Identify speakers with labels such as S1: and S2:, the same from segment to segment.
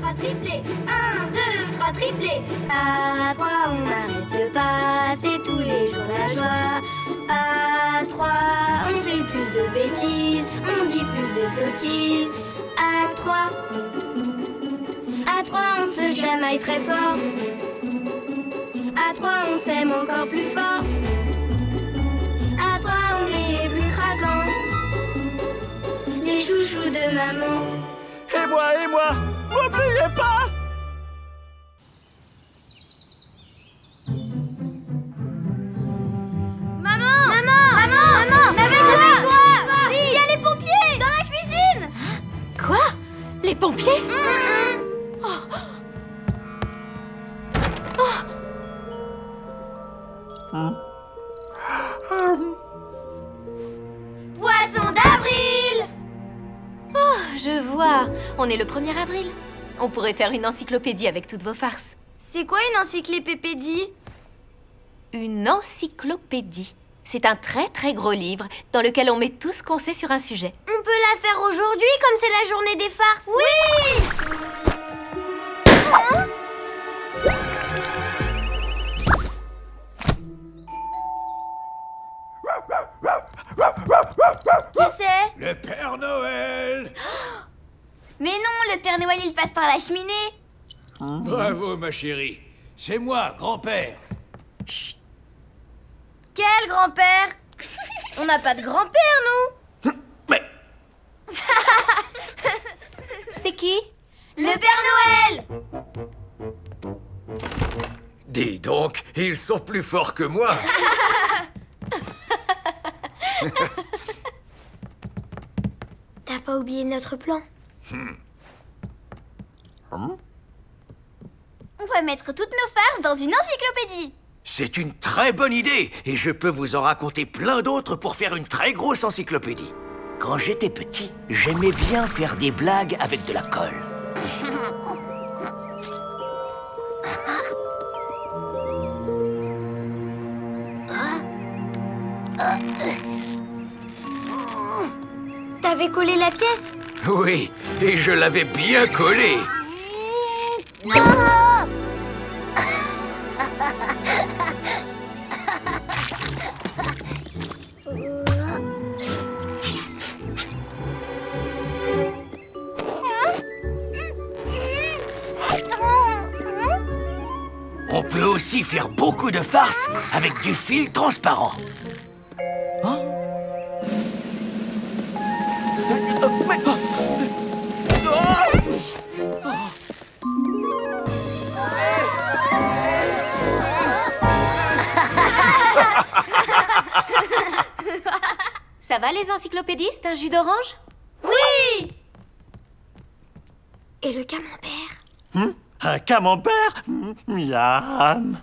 S1: 3 triplés. 1, 2, 3 triplés. À 3, on n'arrête pas, c'est tous les jours la joie. À 3, on fait plus de bêtises, on dit plus de sottises. À 3, on se chamaille très fort. À 3, on s'aime encore plus fort. À 3, on est les plus craquants, les chouchous de maman.
S2: Et moi, n'oubliez pas!
S1: Maman, avec toi! Il y a les pompiers dans la cuisine!
S3: Quoi? Les pompiers?
S1: Poisson d'avril!
S3: Oh, je vois. On est le 1er avril. On pourrait faire une encyclopédie avec toutes vos farces.
S1: C'est quoi une encyclopédie?
S3: Une encyclopédie. C'est un très très gros livre dans lequel on met tout ce qu'on sait sur un sujet.
S1: On peut la faire aujourd'hui comme c'est la journée des farces. Oui! Qui c'est?
S2: Le Père Noël!
S1: Mais non, le Père Noël il passe par la cheminée.
S2: Bravo, ma chérie. C'est moi, grand-père.
S1: Quel grand-père? On n'a pas de grand-père, nous.
S2: Mais
S3: C'est qui?
S1: Le Père Noël.
S2: dis donc, ils sont plus forts que moi.
S1: T'as pas oublié notre plan? On va mettre toutes nos farces dans une encyclopédie.
S2: C'est une très bonne idée, et je peux vous en raconter plein d'autres pour faire une très grosse encyclopédie. Quand j'étais petit, j'aimais bien faire des blagues avec de la colle.
S1: T'avais collé la pièce?
S2: Oui, et je l'avais bien collée. On peut aussi faire beaucoup de farces avec du fil transparent. Hein?
S3: Ça va les encyclopédistes, un jus d'orange?
S1: Oui! Et le camembert?
S4: Un camembert? Miam.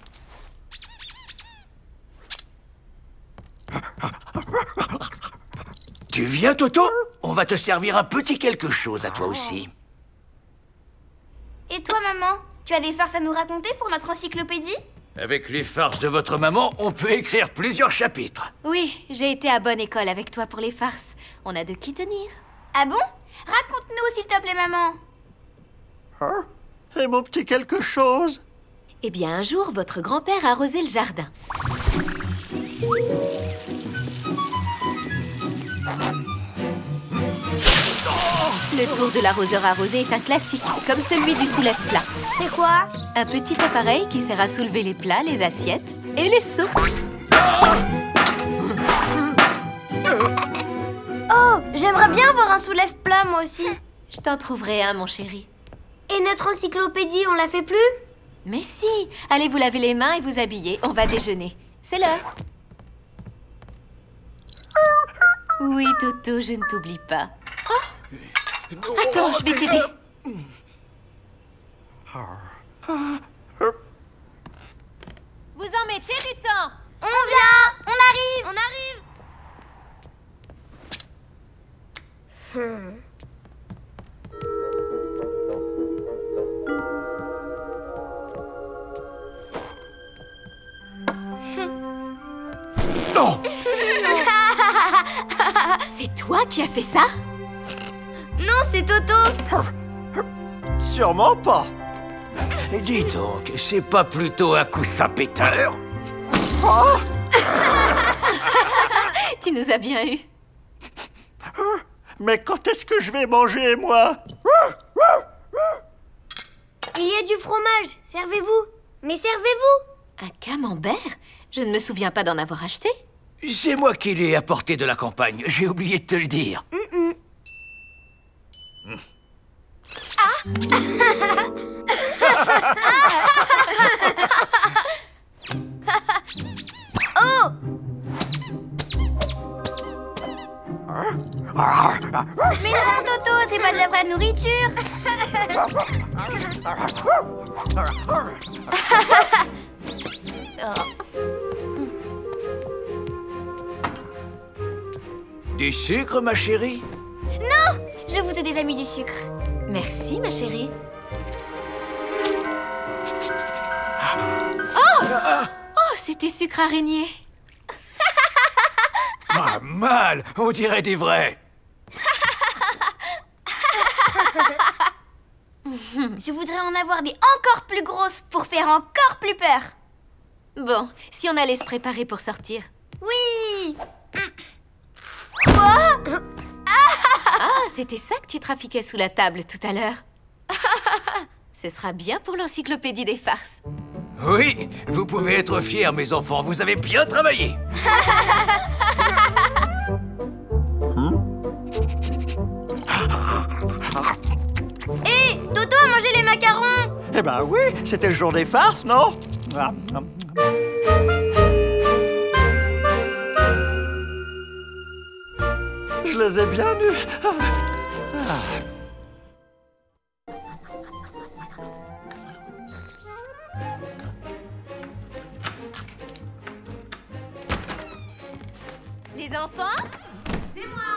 S2: Tu viens, Toto? On va te servir un petit quelque chose à toi aussi.
S1: Et toi, maman? Tu as des farces à nous raconter pour notre encyclopédie?
S2: Avec les farces de votre maman, on peut écrire plusieurs chapitres.
S3: Oui, j'ai été à bonne école avec toi pour les farces. On a de qui tenir.
S1: Ah bon? Raconte-nous, s'il te plaît, maman.
S4: Hein? Et mon petit quelque chose?
S3: Eh bien, un jour, votre grand-père arrosait le jardin. Le tour de l'arroseur arrosé est un classique, comme celui du soulève-plat.
S1: C'est quoi?
S3: Un petit appareil qui sert à soulever les plats, les assiettes et les seaux.
S1: Oh, j'aimerais bien avoir un soulève-plat, moi aussi.
S3: Je t'en trouverai un, mon chéri.
S1: Et notre encyclopédie, on la fait plus?
S3: Mais si! Allez vous laver les mains et vous habiller. On va déjeuner. C'est l'heure. Oui, Toto, je ne t'oublie pas. Oh! Attends, je vais t'aider. Vous en mettez du temps.
S1: On vient! On arrive! On arrive!
S2: Non!
S3: C'est toi qui as fait ça?
S1: Non, c'est Toto!
S4: sûrement pas.
S2: Dis donc, c'est pas plutôt un coussin péteur?
S4: Oh,
S3: Tu nous as bien eu.
S4: mais quand est-ce que je vais manger, moi?
S1: Il y a du fromage, servez-vous. Mais servez-vous.
S3: Un camembert? Je ne me souviens pas d'en avoir acheté.
S2: C'est moi qui l'ai apporté de la campagne, j'ai oublié de te le dire.
S1: Oh! Mais non, Toto, c'est pas de la vraie nourriture.
S2: Du sucre, ma chérie?
S1: Non, je vous ai déjà mis du sucre.
S3: Merci, ma chérie. Oh! Oh, c'était sucre araignée.
S2: Pas mal, on dirait des vrais.
S1: Je voudrais en avoir des encore plus grosses pour faire encore plus peur.
S3: Bon, si on allait se préparer pour sortir.
S1: Oui. Quoi?
S3: Ah, c'était ça que tu trafiquais sous la table tout à l'heure. Ce sera bien pour l'encyclopédie des farces.
S2: Oui, vous pouvez être fiers, mes enfants, vous avez bien travaillé.
S1: Hé, Toto a mangé les macarons.
S4: Eh ben oui, c'était le jour des farces, non? Je les ai bien eus.
S3: Les enfants?
S1: C'est moi.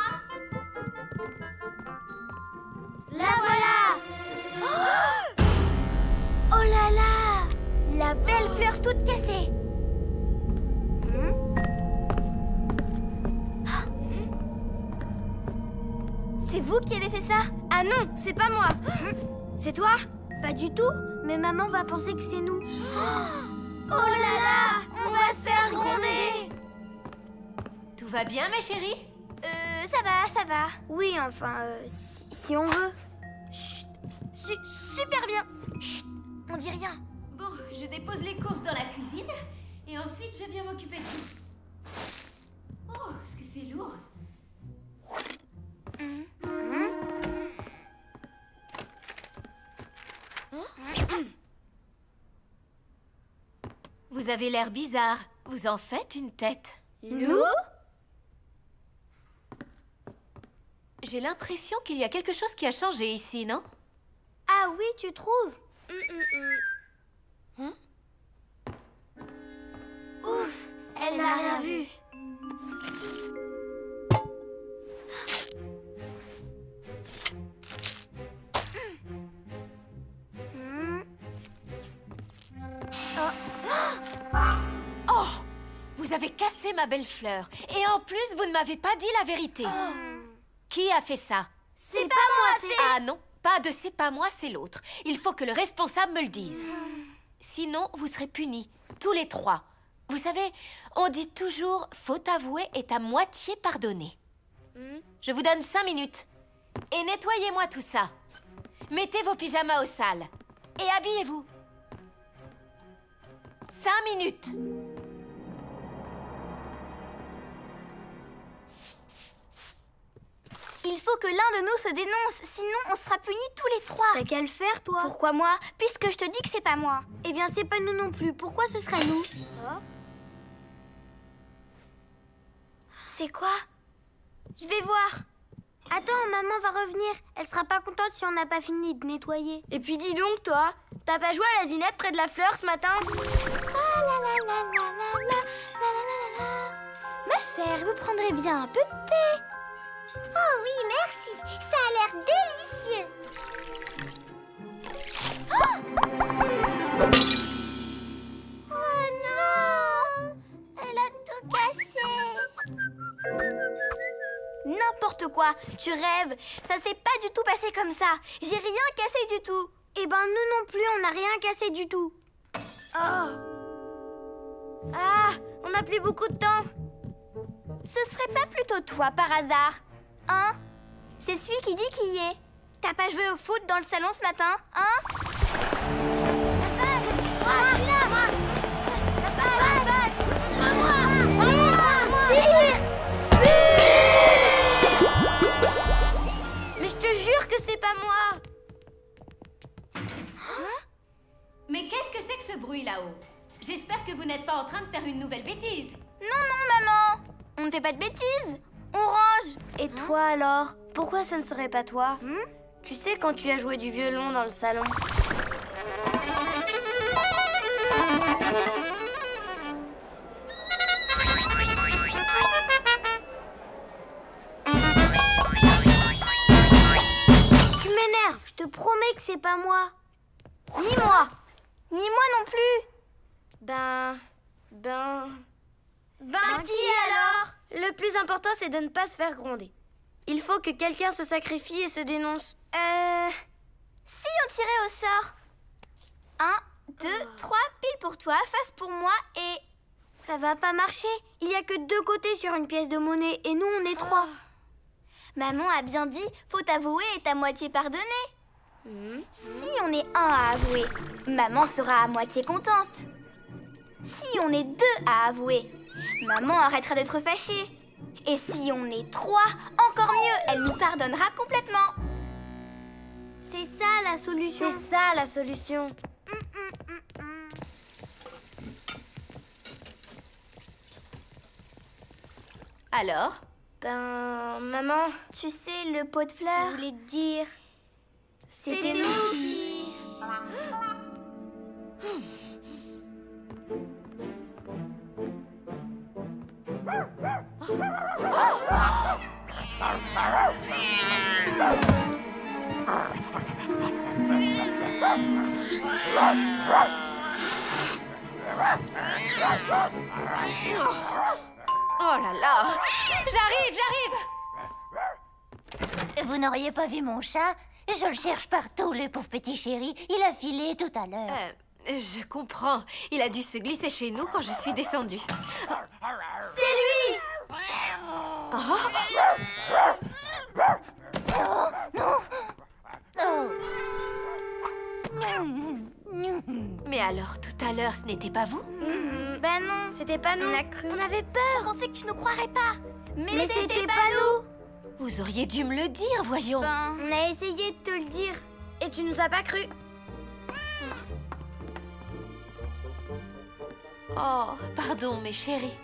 S1: La voilà. Oh là là, la belle fleur toute cassée. C'est vous qui avez fait ça? Ah non, c'est pas moi. C'est toi? Pas du tout, mais maman va penser que c'est nous. Oh là là, on va se faire gronder.
S3: Tout va bien, ma chérie?
S1: Ça va. Oui, enfin, si on veut. Chut, super bien. Chut, on dit rien.
S3: Bon, je dépose les courses dans la cuisine et ensuite je viens m'occuper de tout. Oh, est-ce que c'est lourd? Vous avez l'air bizarre. Vous en faites une tête.
S1: Nous?
S3: J'ai l'impression qu'il y a quelque chose qui a changé ici, non?
S1: Ah oui, tu trouves?
S3: Hein?
S1: Ouf, elle n'a rien vu.
S3: Oh! Vous avez cassé ma belle fleur. Et en plus, vous ne m'avez pas dit la vérité. Qui a fait ça?
S1: C'est pas moi, c'est...
S3: Ah non, pas de c'est pas moi, c'est l'autre. Il faut que le responsable me le dise. Sinon, vous serez punis, tous les trois. Vous savez, on dit toujours « faute avouée est à moitié pardonnée ». Je vous donne 5 minutes. Et nettoyez-moi tout ça. Mettez vos pyjamas au sale. Et habillez-vous. 5 minutes.
S1: Il faut que l'un de nous se dénonce, sinon on sera punis tous les trois. T'as qu'à le faire, toi. Pourquoi moi? Puisque je te dis que c'est pas moi. Eh bien, c'est pas nous non plus. Pourquoi ce serait nous? C'est quoi? Je vais voir. Attends, maman va revenir. Elle sera pas contente si on n'a pas fini de nettoyer. Et puis dis donc, toi, t'as pas joué à la zinette près de la fleur ce matin? Ma chère, vous prendrez bien un peu de thé. Oh oui, merci. Ça a l'air délicieux. Oh non! Elle a tout cassé. N'importe quoi. Tu rêves. Ça s'est pas du tout passé comme ça. J'ai rien cassé du tout. Eh ben, nous non plus, on n'a rien cassé du tout. Oh. Ah, on n'a plus beaucoup de temps. Ce serait pas plutôt toi, par hasard? Hein? C'est celui qui dit qui y est. T'as pas joué au foot dans le salon ce matin, hein? La passe! Je suis là, moi! La passe! Tire! Mais je te jure que c'est pas moi!
S3: Mais qu'est-ce que c'est que ce bruit là-haut? J'espère que vous n'êtes pas en train de faire une nouvelle bêtise.
S1: Non, maman! On ne fait pas de bêtises! On range! Et toi alors? Pourquoi ce ne serait pas toi? Tu sais, quand tu as joué du violon dans le salon. Tu m'énerves, je te promets que c'est pas moi. Ni moi! Ni moi non plus! Ben qui alors? Le plus important, c'est de ne pas se faire gronder. Il faut que quelqu'un se sacrifie et se dénonce. Si on tirait au sort. 1, 2, 3, pile pour toi, face pour moi et... Ça va pas marcher. Il y a que 2 côtés sur une pièce de monnaie et nous, on est 3. Maman a bien dit, faut avouer et à moitié pardonner. Si on est 1 à avouer, maman sera à moitié contente. Si on est 2 à avouer, maman arrêtera d'être fâchée. Et si on est 3, encore mieux, elle nous pardonnera complètement. C'est ça la solution. C'est ça la solution.
S3: Alors?
S1: Maman, tu sais, le pot de fleurs, je voulais te dire... C'était nous qui...
S3: Oh là là! J'arrive!
S5: Vous n'auriez pas vu mon chat? Je le cherche partout, le pauvre petit chéri. Il a filé tout à l'heure.
S3: Je comprends. Il a dû se glisser chez nous quand je suis descendue.
S1: C'est lui!
S3: Mais alors, tout à l'heure, ce n'était pas vous?
S1: Ben non, c'était pas nous. On a cru. On avait peur, on pensait que tu ne croirais pas. Mais c'était pas nous.
S3: Vous auriez dû me le dire, voyons.
S1: On a essayé de te le dire. Et tu nous as pas cru.
S3: Oh, pardon, mes chéris.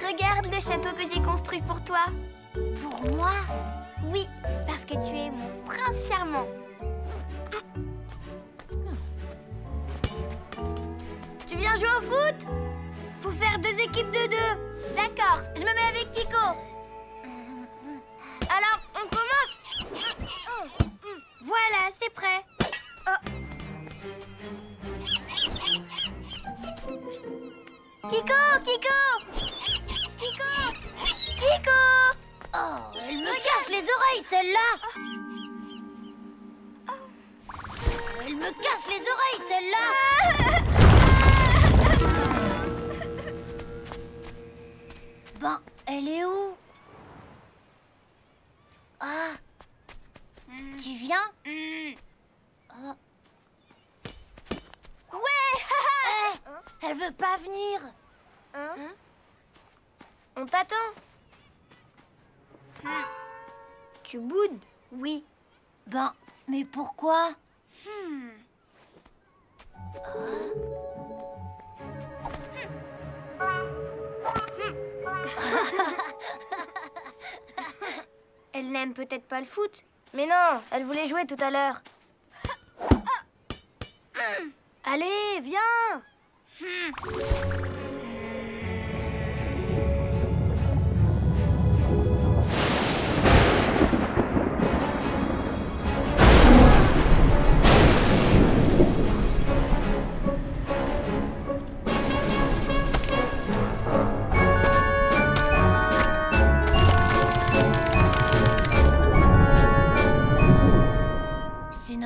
S1: Regarde le château que j'ai construit pour toi.
S5: Pour moi?
S1: Oui, parce que tu es mon prince charmant. Tu viens jouer au foot? Faut faire 2 équipes de 2. D'accord, je me mets avec Kiko. Alors, on commence? Voilà, c'est prêt. Kiko!
S5: Oh, elle me casse les oreilles, celle-là! Elle me casse les oreilles, celle-là! Ben, elle est où? Ah! Tu viens? Oh.
S1: Ouais!
S5: Elle veut pas venir!
S1: On t'attend. Tu boudes? Oui.
S5: Ben, mais pourquoi?
S1: Elle n'aime peut-être pas le foot. Mais non, elle voulait jouer tout à l'heure. Allez, viens!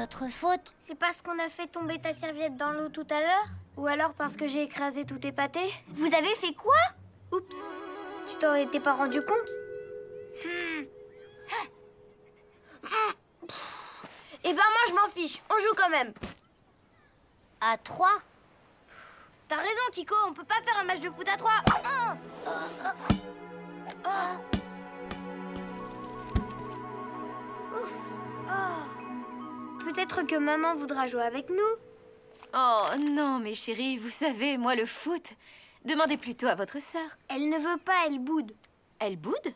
S5: notre faute.
S1: C'est parce qu'on a fait tomber ta serviette dans l'eau tout à l'heure? Ou alors parce que j'ai écrasé tout tes pâtés? Vous avez fait quoi? Oups, tu t'en étais pas rendu compte? Eh ben moi je m'en fiche, on joue quand même.
S5: À 3.
S1: T'as raison Kiko, on peut pas faire un match de foot à 3. Peut-être que maman voudra jouer avec nous.
S3: Oh non, mes chéris, vous savez, moi, le foot. Demandez plutôt à votre sœur.
S1: Elle ne veut pas, elle boude.
S3: Elle boude?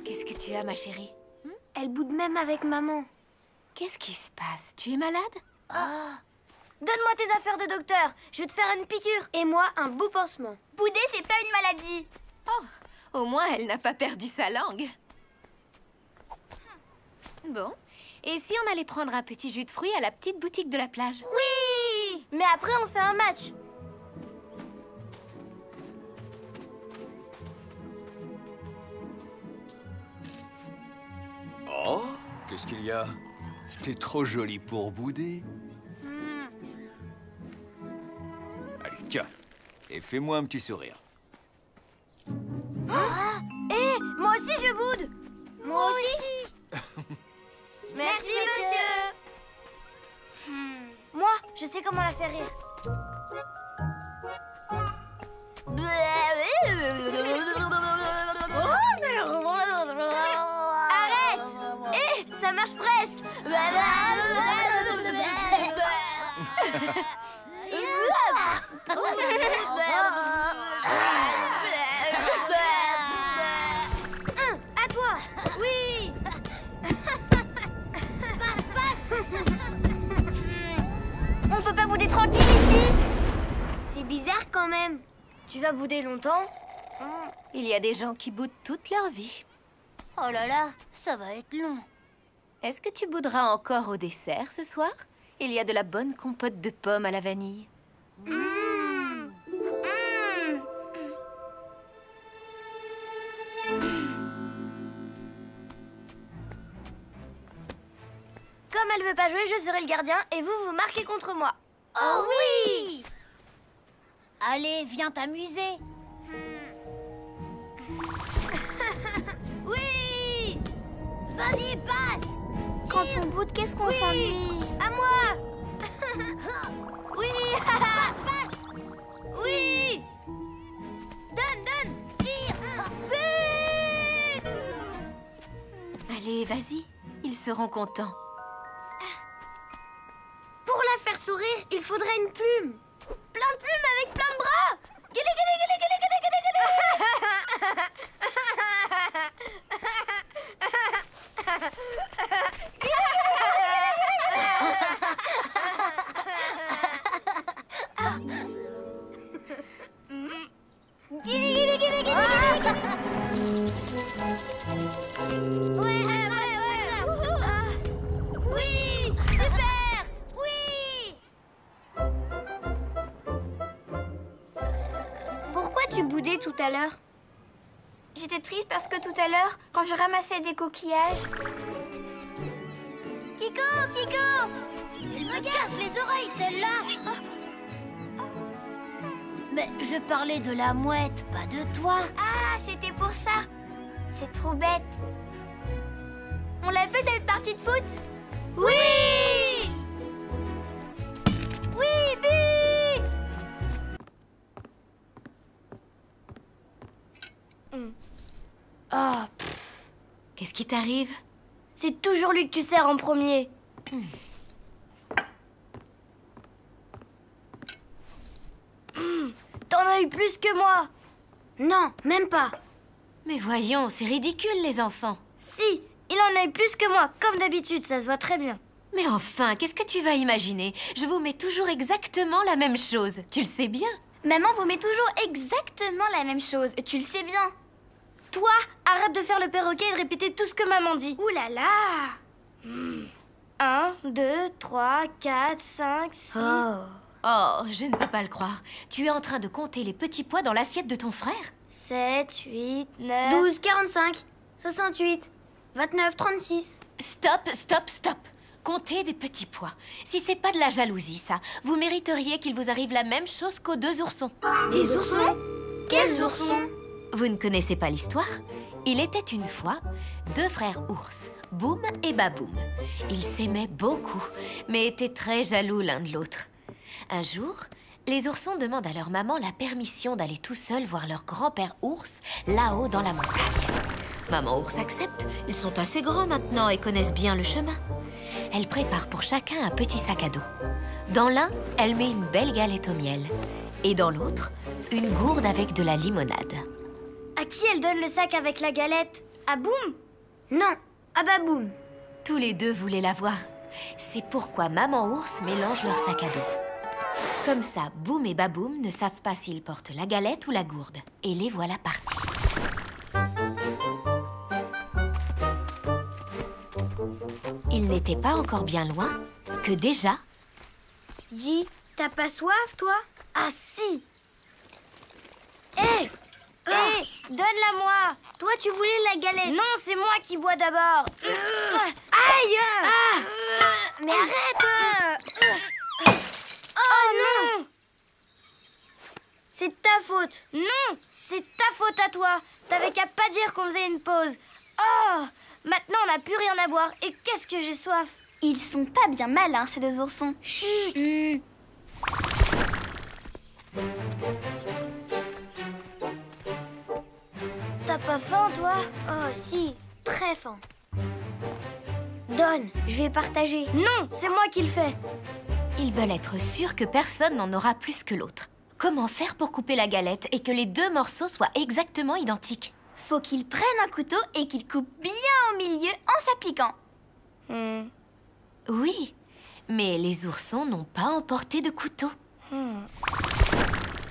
S3: Qu'est-ce que tu as, ma chérie?
S1: Elle boude même avec maman.
S3: Qu'est-ce qui se passe? Tu es malade?
S1: Donne-moi tes affaires de docteur, je vais te faire une piqûre. Et moi, un beau pansement. Bouder, c'est pas une maladie.
S3: Oh, au moins, elle n'a pas perdu sa langue. Bon, et si on allait prendre un petit jus de fruits à la petite boutique de la plage?
S1: Oui! Mais après, on fait un match.
S6: Oh, qu'est-ce qu'il y a? T'es trop jolie pour bouder. Allez, tiens, et fais-moi un petit sourire.
S1: Hé, moi aussi je boude. Moi aussi. Merci, monsieur. Moi, je sais comment la faire rire. Arrête! Hé, ça marche presque. À toi. Oui. Passe. On peut pas bouder tranquille ici. C'est bizarre quand même. Tu vas bouder longtemps?
S3: Il y a des gens qui boudent toute leur vie.
S5: Oh là là, ça va être long.
S3: Est-ce que tu bouderas encore au dessert ce soir? Il y a de la bonne compote de pommes à la vanille.
S1: Comme elle veut pas jouer, je serai le gardien et vous marquez contre moi.
S5: Oh oui! Allez, viens t'amuser.
S1: Oui!
S5: Vas-y, passe!
S1: Quand on boude, qu'est-ce qu'on s'ennuie? À moi! Oui!
S5: Passe!
S1: Oui! Donne!
S5: Tire!
S1: But!
S3: Allez, vas-y, ils seront contents.
S1: Pour la faire sourire, il faudrait une plume. Plein de plumes avec plein de bras. Guili, guili, guili, guili, guili, guili, guili. Guili, guili, guili, guili, guili. Ouais. Oui, super. Oui. Pourquoi tu boudais tout à l'heure? J'étais triste parce que tout à l'heure, quand je ramassais des coquillages... Kiko!
S5: Elle me casse les oreilles, celle-là! Mais je parlais de la mouette, pas de toi.
S1: Ah, c'était pour ça. C'est trop bête. On l'a fait cette partie de foot? Oui! Oui, but! Ah,
S3: Qu'est-ce qui t'arrive?
S1: c'est toujours lui que tu sers en premier. T'en as eu plus que moi. Non, même pas.
S3: Mais voyons, c'est ridicule, les enfants.
S1: Si, il en a eu plus que moi, comme d'habitude, ça se voit très bien.
S3: Mais enfin, qu'est-ce que tu vas imaginer? Je vous mets toujours exactement la même chose. Tu le sais bien.
S1: Maman vous met toujours exactement la même chose, tu le sais bien. Toi, arrête de faire le perroquet et de répéter tout ce que maman dit. Ouh là là. 1, 2, 3, 4, 5, 6...
S3: Oh, je ne peux pas le croire. Tu es en train de compter les petits pois dans l'assiette de ton frère?
S1: 7, 8, 9... 12, 45, 68. 29, 36.
S3: Stop, stop, stop. Comptez des petits pois. Si c'est pas de la jalousie, ça, vous mériteriez qu'il vous arrive la même chose qu'aux 2 oursons.
S1: Des oursons? Quels oursons?
S3: Vous ne connaissez pas l'histoire? Il était une fois 2 frères ours, Boum et Baboum. Ils s'aimaient beaucoup, mais étaient très jaloux l'un de l'autre. Un jour, les oursons demandent à leur maman la permission d'aller tout seuls voir leur grand-père ours là-haut dans la montagne. Maman ours accepte, ils sont assez grands maintenant et connaissent bien le chemin. Elle prépare pour chacun un petit sac à dos. Dans l'un, elle met une belle galette au miel. Et dans l'autre, une gourde avec de la limonade.
S1: À qui elle donne le sac avec la galette? À Boum? Non, à Baboum.
S3: Tous les deux voulaient la voir. C'est pourquoi Maman ours mélange leur sac à dos. Comme ça, Boum et Baboum ne savent pas s'ils portent la galette ou la gourde. Et les voilà partis. Ils n'étaient pas encore bien loin que déjà...
S1: Dis, t'as pas soif, toi? Ah si! Hé! Donne-la-moi! Toi, tu voulais la galette! Non, c'est moi qui bois d'abord! Aïe! Mais arrête! Oh non! C'est de ta faute! Non! C'est de ta faute à toi! T'avais qu'à pas dire qu'on faisait une pause! Oh! Maintenant, on n'a plus rien à boire. Et qu'est-ce que j'ai soif!
S7: Ils sont pas bien malins, ces 2 oursons.
S1: Chut! T'as pas faim, toi? Oh, si, très faim. Donne, je vais partager. Non, c'est moi qui le fais.
S3: Ils veulent être sûrs que personne n'en aura plus que l'autre. Comment faire pour couper la galette et que les 2 morceaux soient exactement identiques?
S7: Faut qu'ils prennent un couteau et qu'ils coupent bien au milieu en s'appliquant.
S3: Oui, mais les oursons n'ont pas emporté de couteau.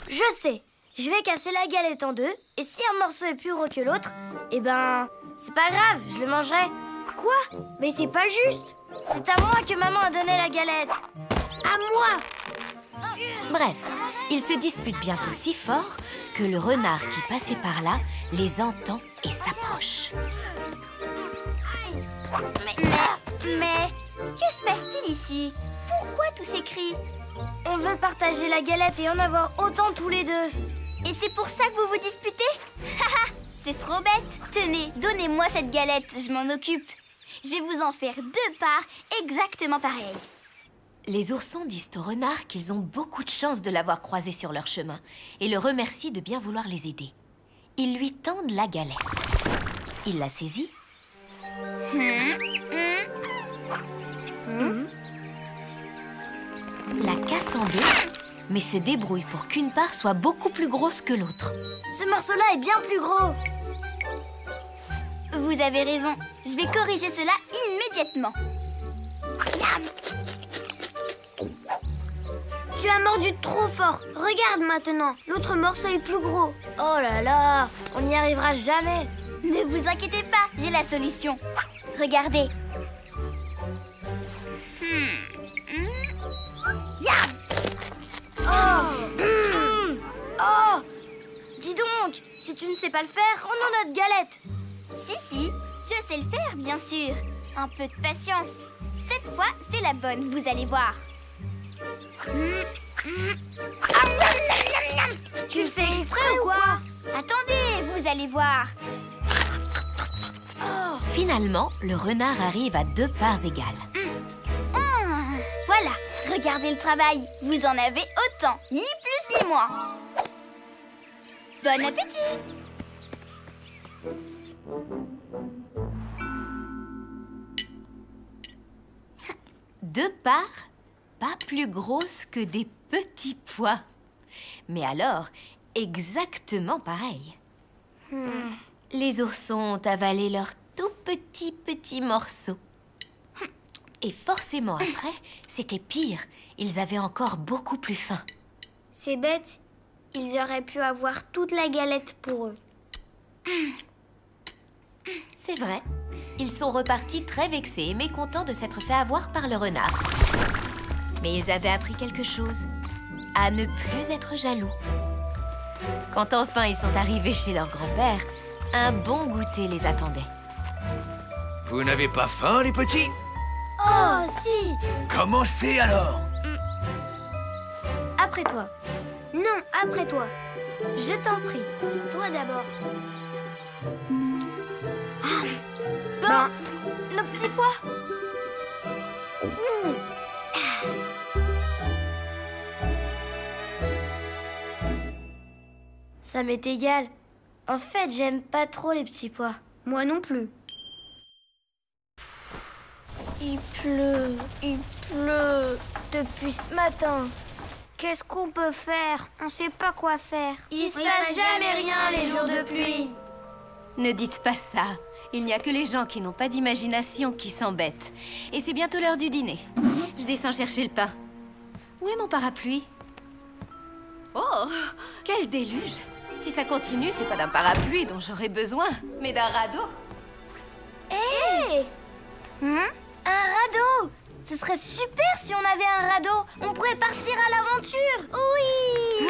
S1: Je sais, je vais casser la galette en 2 et si un morceau est plus gros que l'autre, eh ben, c'est pas grave, je le mangerai. Quoi? Mais c'est pas juste. C'est à moi que maman a donné la galette. À moi!
S3: Bref, ils se disputent bientôt si fort que le renard qui passait par là les entend et s'approche.
S7: Mais, que se passe-t-il ici? Pourquoi tous ces cris?
S1: On veut partager la galette et en avoir autant tous les 2.
S7: Et c'est pour ça que vous vous disputez? Haha, c'est trop bête. Tenez, donnez-moi cette galette, je m'en occupe. Je vais vous en faire 2 parts exactement pareilles.
S3: Les oursons disent au renard qu'ils ont beaucoup de chance de l'avoir croisé sur leur chemin et le remercient de bien vouloir les aider. Ils lui tendent la galette. Il la saisit. La casse en 2, mais se débrouille pour qu'une part soit beaucoup plus grosse que l'autre.
S1: Ce morceau-là est bien plus gros.
S7: Vous avez raison, je vais corriger cela immédiatement.
S1: Tu as mordu trop fort. Regarde maintenant, l'autre morceau est plus gros. Oh là là, on n'y arrivera jamais.
S7: Ne vous inquiétez pas, j'ai la solution. Regardez.
S1: Oh! Dis donc, si tu ne sais pas le faire, rends-nous notre galette.
S7: Si, je sais le faire, bien sûr. Un peu de patience. Cette fois, c'est la bonne, vous allez voir.
S1: Tu le fais exprès ou quoi?
S7: Attendez, vous allez voir.
S3: Finalement, le renard arrive à 2 parts égales.
S7: Voilà, regardez le travail. Vous en avez autant, ni plus ni moins. Bon appétit!
S3: 2 parts, pas plus grosses que des petits pois. Mais alors, exactement pareil. Les oursons ont avalé leurs tout petits morceaux. Et forcément après, c'était pire. Ils avaient encore beaucoup plus faim.
S1: C'est bête. Ils auraient pu avoir toute la galette pour eux.
S3: C'est vrai. Ils sont repartis très vexés et mécontents de s'être fait avoir par le renard. Mais ils avaient appris quelque chose. À ne plus être jaloux. Quand enfin ils sont arrivés chez leur grand-père, un bon goûter les attendait.
S2: Vous n'avez pas faim, les petits?
S1: Oh, si!
S2: Commencez alors!
S1: Après toi. Non, après toi. Je t'en prie. Toi d'abord. Bon, nos petits pois. Ça m'est égal. En fait, j'aime pas trop les petits pois. Moi non plus. Il pleut depuis ce matin. Qu'est-ce qu'on peut faire? On sait pas quoi faire. Il se passe jamais rien les jours de pluie.
S3: Ne dites pas ça. Il n'y a que les gens qui n'ont pas d'imagination qui s'embêtent. Et c'est bientôt l'heure du dîner. Je descends chercher le pain. Où est mon parapluie? Oh, quel déluge! Si ça continue, c'est pas d'un parapluie dont j'aurai besoin, mais d'un radeau.
S1: Hé! Un radeau! Ce serait super si on avait un radeau. On pourrait partir à l'aventure. Oui!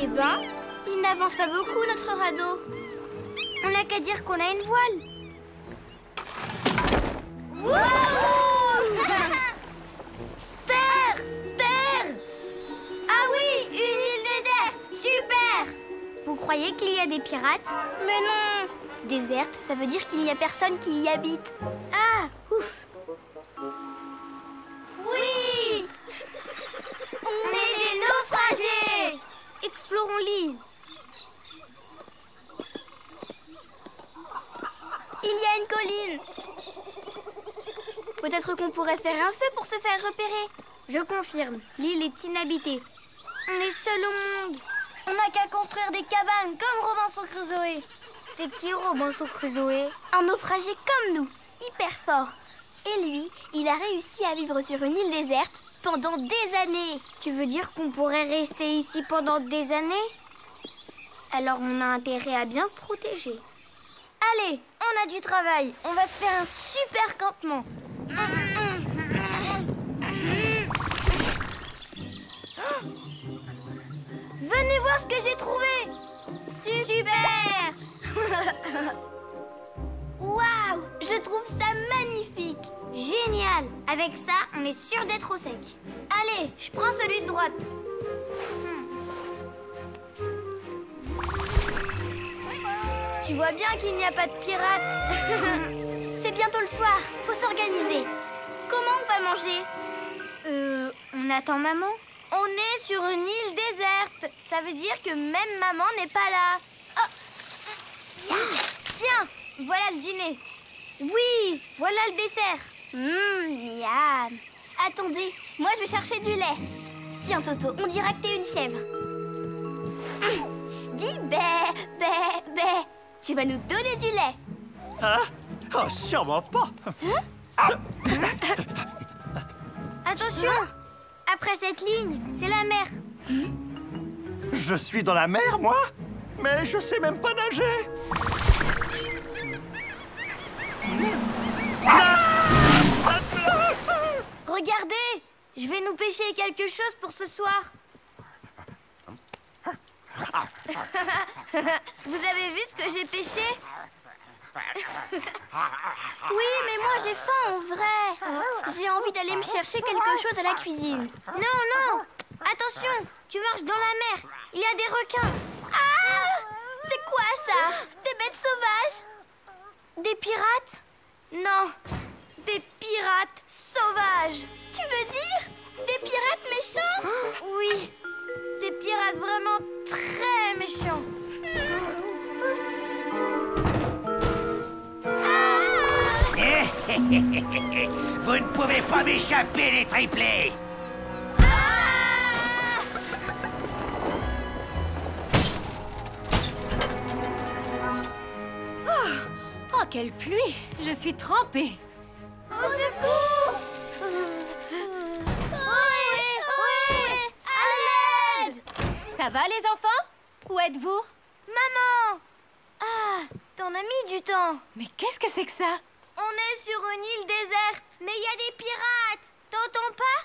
S1: Eh ben, il n'avance pas beaucoup notre radeau. On n'a qu'à dire qu'on a une voile. Wouhou! Terre! Terre! Ah oui, une île déserte! Super! Vous croyez qu'il y a des pirates? Mais non! Déserte, ça veut dire qu'il n'y a personne qui y habite. Ah, ouf! Oui! On est des naufragés! Explorons l'île. Il y a une colline. Peut-être qu'on pourrait faire un feu pour se faire repérer. Je confirme, l'île est inhabitée. On est seul au monde. On n'a qu'à construire des cabanes comme Robinson Crusoe. C'est qui Robinson Crusoe? Un naufragé comme nous, hyper fort. Et lui, il a réussi à vivre sur une île déserte pendant des années. Tu veux dire qu'on pourrait rester ici pendant des années? Alors on a intérêt à bien se protéger. Allez, on a du travail. On va se faire un super campement. Venez voir ce que j'ai trouvé. Super! Waouh! Je trouve ça magnifique. Génial! Avec ça, on est sûr d'être au sec. Allez, je prends celui de droite. Tu vois bien qu'il n'y a pas de pirates. C'est bientôt le soir, faut s'organiser. Comment on va manger? On attend maman. On est sur une île déserte. Ça veut dire que même maman n'est pas là. Oh. Tiens, voilà le dîner. Oui, voilà le dessert. Miam. Attendez, moi je vais chercher du lait. Tiens Toto, on dira que t'es une chèvre. Dis bé, bé, bé. Tu vas nous donner du lait.
S4: Hein? Oh, sûrement pas.
S1: Attention, après cette ligne, c'est la mer.
S4: Je suis dans la mer, moi? Mais je sais même pas nager.
S1: Regardez, je vais nous pêcher quelque chose pour ce soir. Vous avez vu ce que j'ai pêché? Oui, mais moi j'ai faim en vrai. J'ai envie d'aller me chercher quelque chose à la cuisine. Non, non. Attention, tu marches dans la mer. Il y a des requins. Ah! C'est quoi ça? Des bêtes sauvages? Des pirates? Non, des pirates sauvages. Tu veux dire des pirates méchants? Oui, des pirates vraiment très méchants.
S2: Vous ne pouvez pas m'échapper, les triplés!
S3: Oh, quelle pluie! Je suis trempée.
S1: Au secours! Oui! À l'aide!
S3: Ça va, les enfants? Où êtes-vous?
S1: Maman! Ah, t'en as mis du temps.
S3: Mais qu'est-ce que c'est que ça?
S1: On est sur une île déserte, mais il y a des pirates. T'entends pas?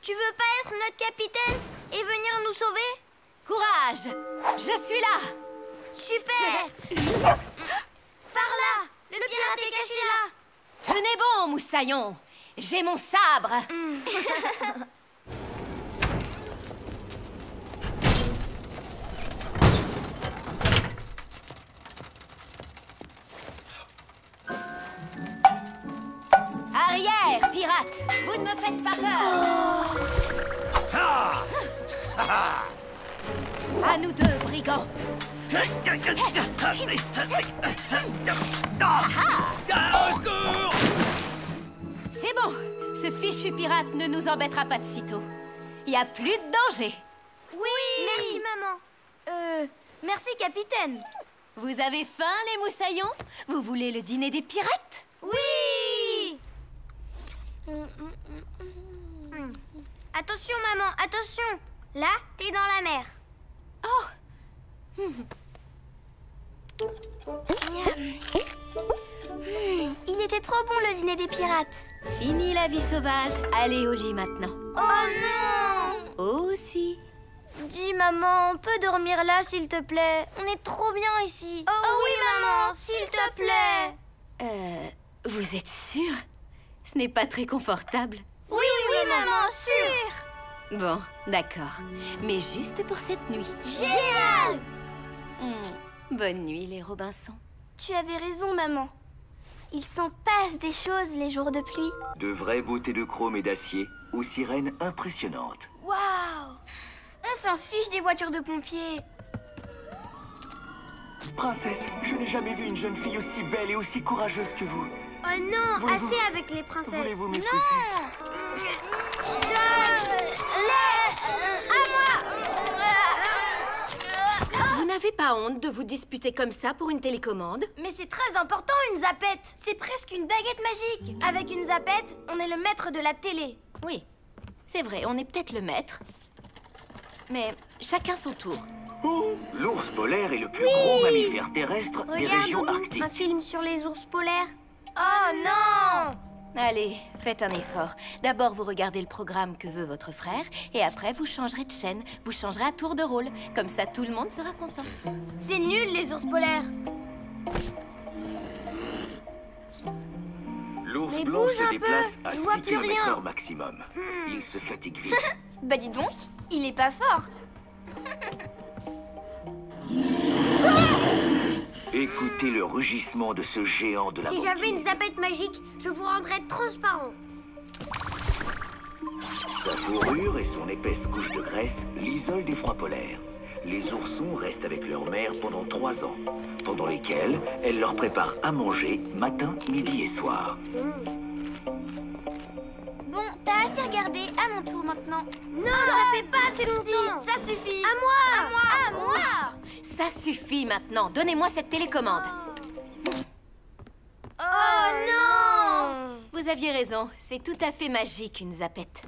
S1: Tu veux pas être notre capitaine et venir nous sauver?
S3: Courage! Je suis là!
S7: Super. Par là. Le pirate est caché là.
S3: Tenez bon, Moussaillon. J'ai mon sabre. Arrière, pirate. Vous ne me faites pas peur. À nous deux, brigands.
S2: Au secours!
S3: C'est bon. Ce fichu pirate ne nous embêtera pas de sitôt. Il n'y a plus de danger.
S7: Oui. Merci, maman. Merci, capitaine.
S3: Vous avez faim, les moussaillons? Vous voulez le dîner des pirates?
S7: Oui. Attention, maman, attention. Là, t'es dans la mer.
S3: Oh!
S7: Il était trop bon le dîner des pirates.
S3: Fini la vie sauvage. Allez au lit maintenant.
S7: Oh non!
S3: Aussi.
S7: Dis, maman, on peut dormir là, s'il te plaît? On est trop bien ici. Oh oui, maman, s'il te plaît.
S3: Vous êtes sûr? Ce n'est pas très confortable.
S7: Oui, maman, sûr.
S3: Bon, d'accord. Mais juste pour cette nuit.
S7: Génial!
S3: Bonne nuit, les Robinson.
S7: Tu avais raison, maman. Il s'en passe des choses les jours de pluie.
S2: De vraies beautés de chrome et d'acier, aux sirènes impressionnantes.
S7: Waouh! On s'en fiche des voitures de pompiers.
S2: Princesse, je n'ai jamais vu une jeune fille aussi belle et aussi courageuse que vous.
S7: Oh non,
S2: Voulez-vous-
S7: assez avec les princesses.
S2: Voulez-vous m'épouser?
S7: Non!
S3: Vous n'avez pas honte de vous disputer comme ça pour une télécommande?
S7: Mais c'est très important, une zapette. C'est presque une baguette magique. Avec une zapette, on est le maître de la télé.
S3: Oui, c'est vrai, on est peut-être le maître. Mais chacun son tour.
S2: Oh, l'ours polaire est le plus gros mammifère terrestre des régions
S7: Regarde,
S2: arctiques.
S7: un film sur les ours polaires. Oh non!
S3: Allez, faites un effort. D'abord, vous regardez le programme que veut votre frère, et après, vous changerez de chaîne. Vous changerez à tour de rôle. Comme ça, tout le monde sera content.
S7: C'est nul, les ours polaires.
S2: L'ours
S7: Mais
S2: blanc
S7: bouge
S2: se
S7: un
S2: déplace
S7: peu,
S2: à
S7: je
S2: 6
S7: vois plus rien.
S2: km/h maximum. Il se fatigue vite.
S7: Bah dis donc, il est pas fort.
S2: Écoutez le rugissement de ce géant de la
S7: Si
S2: banquise.
S7: j'avais une zapette magique, je vous rendrais transparent.
S2: Sa fourrure et son épaisse couche de graisse l'isolent des froids polaires. Les oursons restent avec leur mère pendant 3 ans, pendant lesquels elle leur prépare à manger matin, midi et soir.
S7: Bon, t'as assez regardé, à mon tour maintenant. Non, ça fait pas assez longtemps. Ça suffit. À moi, à moi.
S3: Ça suffit maintenant. Donnez-moi cette télécommande.
S7: Oh non!
S3: Vous aviez raison. C'est tout à fait magique, une zapette.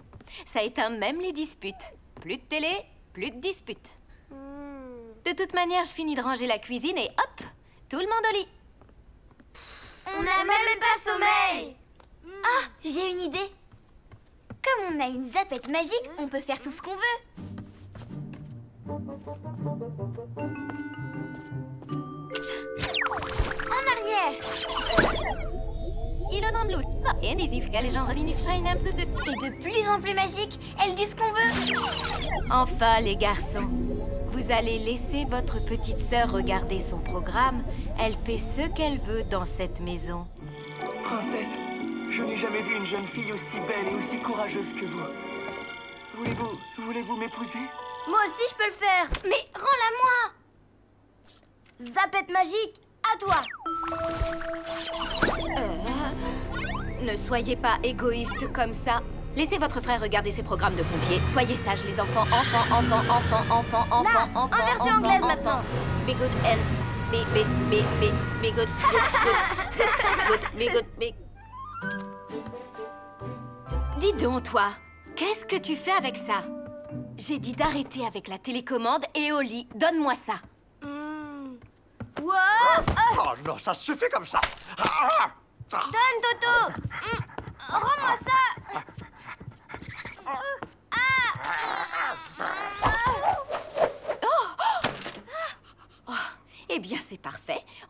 S3: Ça éteint même les disputes. Plus de télé, plus de disputes. De toute manière, je finis de ranger la cuisine et hop, tout le monde au lit.
S7: On n'a même pas sommeil. Ah, j'ai une idée. Comme on a une zapette magique, on peut faire tout ce qu'on veut. En arrière.
S3: Il en a de l'autre. Ah, et les ifs, les gens redinent un peu de...
S7: Et de plus en plus magique, elles disent ce qu'on veut.
S3: Enfin, les garçons, vous allez laisser votre petite sœur regarder son programme. Elle fait ce qu'elle veut dans cette maison.
S2: Princesse, je n'ai jamais vu une jeune fille aussi belle et aussi courageuse que vous. Voulez-vous m'épouser?
S7: Moi aussi, je peux le faire. Mais rends-la-moi. Zapette magique, à toi.
S3: Ne soyez pas égoïste comme ça. Laissez votre frère regarder ses programmes de pompiers. Soyez sages, les enfants. Enfants.
S7: En version anglaise maintenant.
S3: Be good and... Be good. Be good. Dis donc, toi. Qu'est-ce que tu fais avec ça? J'ai dit d'arrêter avec la télécommande et au lit. Donne-moi ça.
S7: Wow.
S4: Oh non, ça suffit comme ça.
S7: Donne, Toto. Rends-moi ça.
S3: Eh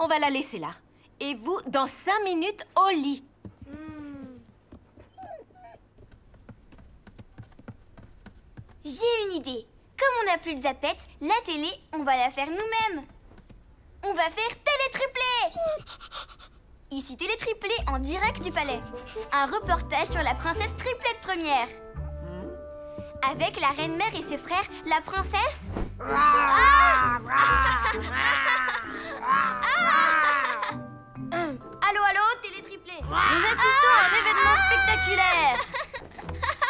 S3: on va la laisser là. Et vous, dans 5 minutes, au lit.
S7: J'ai une idée. Comme on n'a plus de zapettes, la télé, on va la faire nous-mêmes. On va faire Télétriplé. Ici Télétriplé en direct du palais. Un reportage sur la princesse Triplette première. Avec la reine-mère et ses frères, la princesse...
S1: Allô, allô, Télétriplé. Nous assistons à un événement spectaculaire.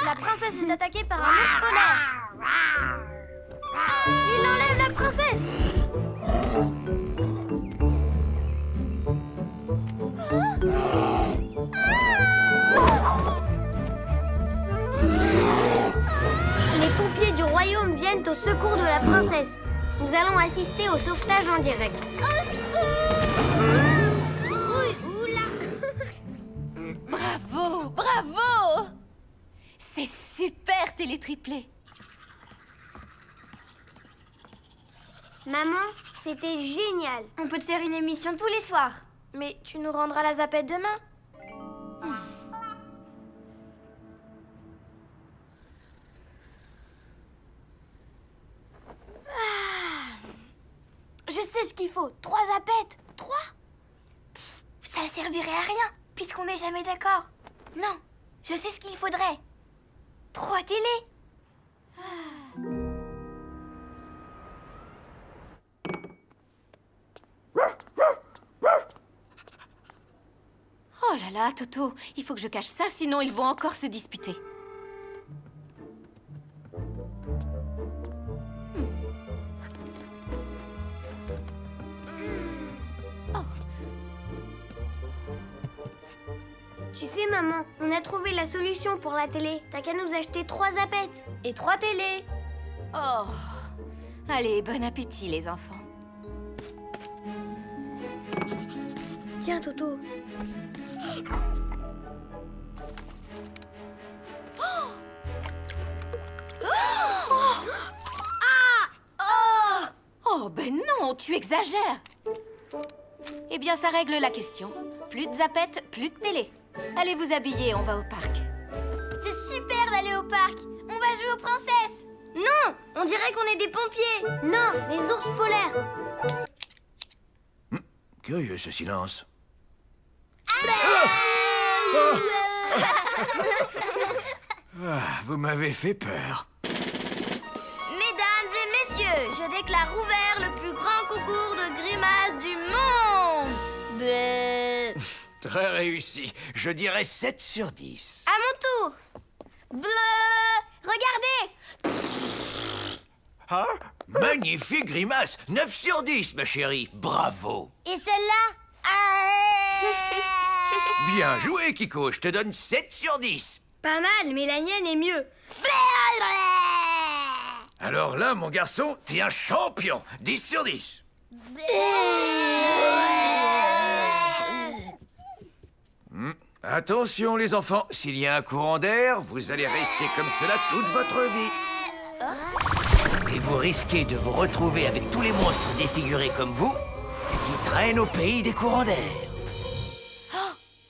S1: La princesse est attaquée par un ours polaire. Il enlève la princesse. Les pompiers du royaume viennent au secours de la princesse. Nous allons assister au sauvetage en direct.
S3: Bravo, bravo! C'est super, Télétriplé.
S1: Maman, c'était génial.
S7: On peut te faire une émission tous les soirs.
S1: Mais tu nous rendras la zapette demain? Je sais ce qu'il faut. 3 zapettes. 3?
S7: Ça ne servirait à rien, puisqu'on n'est jamais d'accord. Non, je sais ce qu'il faudrait. 3 télés.
S3: Oh là là, Toto, il faut que je cache ça, sinon ils vont encore se disputer.
S1: Tu sais, maman, on a trouvé la solution pour la télé. T'as qu'à nous acheter 3 zapettes. Et 3 télés.
S3: Oh. Allez, bon appétit, les enfants.
S1: Tiens, Toto.
S3: Oh, ben non, tu exagères. Eh bien, ça règle la question. Plus de zapettes, plus de télé. Allez vous habiller, on va au parc.
S7: C'est super d'aller au parc. On va jouer aux princesses.
S1: Non, on dirait qu'on est des pompiers. Non, des ours polaires.
S6: Curieux ce silence. Vous m'avez fait peur.
S1: Mesdames et messieurs, je déclare ouvert le plus grand concours de grimaces du monde. Bleu.
S6: Très réussi. Je dirais 7 sur 10.
S1: À mon tour. Bleu. Regardez.
S6: Ah, magnifique grimace. 9 sur 10, ma chérie. Bravo.
S5: Et celle-là?
S6: Bien joué, Kiko. Je te donne 7 sur 10.
S1: Pas mal, mais la mienne est mieux.
S6: Alors là, mon garçon, t'es un champion. 10 sur 10. Attention, les enfants. S'il y a un courant d'air, vous allez rester comme cela toute votre vie. Et vous risquez de vous retrouver avec tous les monstres défigurés comme vous qui traînent au pays des courants d'air.